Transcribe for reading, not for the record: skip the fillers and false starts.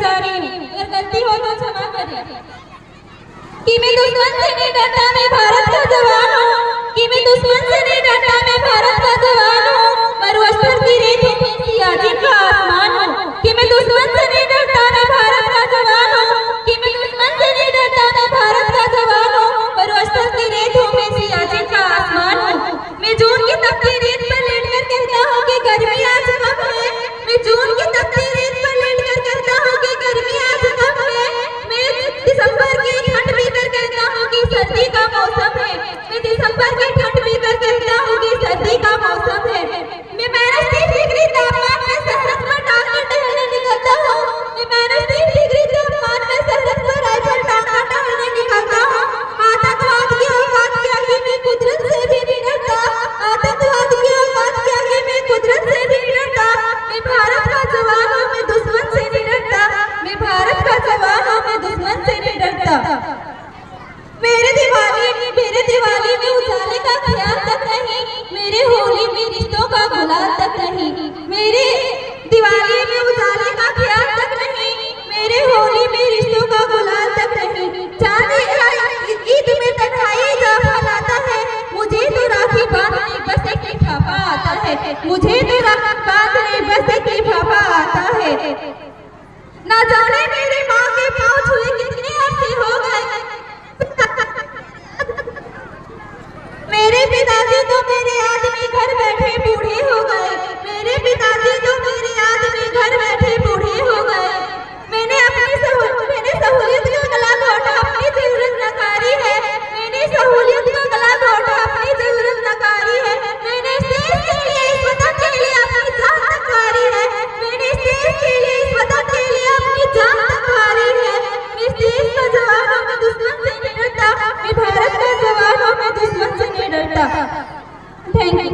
जा रही हूँ, अगर गलती हो तो क्षमा करें। कि मैं दुश्मन से नहीं डरता, मैं भारत का जवान हूँ। कि मैं दुश्मन से नहीं डरता, मैं भारत का जवान हूँ। मरुस्थल की रेत हूँ, सियाचिन का आसमान हूँ। कि मैं दुश्मन से नहीं डरता, मैं भारत का जवान हूँ। कि मैं दुश्मन से नहीं डरता, मैं भारत का जवान हूँ। मरुस्थल की रेत हूँ, मैं सियाचिन का आसमान हूँ। मैं जून की तपती रेत पर लेटकर कहता हूँ कि गर्मी आज कम है। मैं जून की तपती रेत पर लेटकर कहता हूँ कि गर्मी आज कम है। मैं दिसंबर की ठंड पीकर कहता हूँ कि सर्दी का मौसम है। मैं दिसंबर की ठंड पीकर कहता हूँ कि सर्दी का मौसम है। मैं -30 डिग्री तापमान में सरहद पर टांगकर टहलने निकलता हूँ। मैं -30 डिग्री तापमान में सरहद पर राइफल टांगकर टहलने निकलता हूँ। आतंकवाद की औकात क्या कि मैं कुदरत से भी नहीं डरता। आतंकवाद की औकात क्या कि मैं कुदरत से भी नहीं डरता। मैं भारत का जवान हूँ, मैं दुश्मन से नहीं डरता। मैं भारत का जवान हूँ, मैं दुश्मन से नहीं डरता। मेरे दिवाली में उजाले का ख्याल तक नहीं। मेरे होली में रिश्तों का गुलाल तक नहीं। मेरे दिवाली में उजाले का ख्याल तक नहीं। मेरे होली में रिश्तों का गुलाल तक नहीं। चांद ईद में तन्हाई इजाफा लाता है। मुझे तो राखी बांधने बस एक लिफाफा आता है। मुझे तो राखी बांधने बस एक लिफाफा आता है। ना जाने मेरी माँ के पाँव छुए कितने अरसे हो गए। मेरे पिताजी तो मेरे आदमी घर बैठे बूढ़े हो गए। मेरे पिताजी तो मेरे आदमी घर बैठे बूढ़े हो गए। मैंने सहूलियत का गला घोटा, अपनी जरूरत नकारी है। मैंने सहूलियत का गला घोटा, अपनी जरूरत नकारी है। मैंने इस देश के लिए, इस वतन के लिए अपनी जान नकारी है। मैंने इस देश के लिए, इस वतन के लिए अपनी जान नकारी है। मैं इस देश का जवान हूँ, मैं दुश्मन से नहीं डरता। मैं भारत का जवान हूँ, मैं दुश्मन से नहीं डरता। Thank you.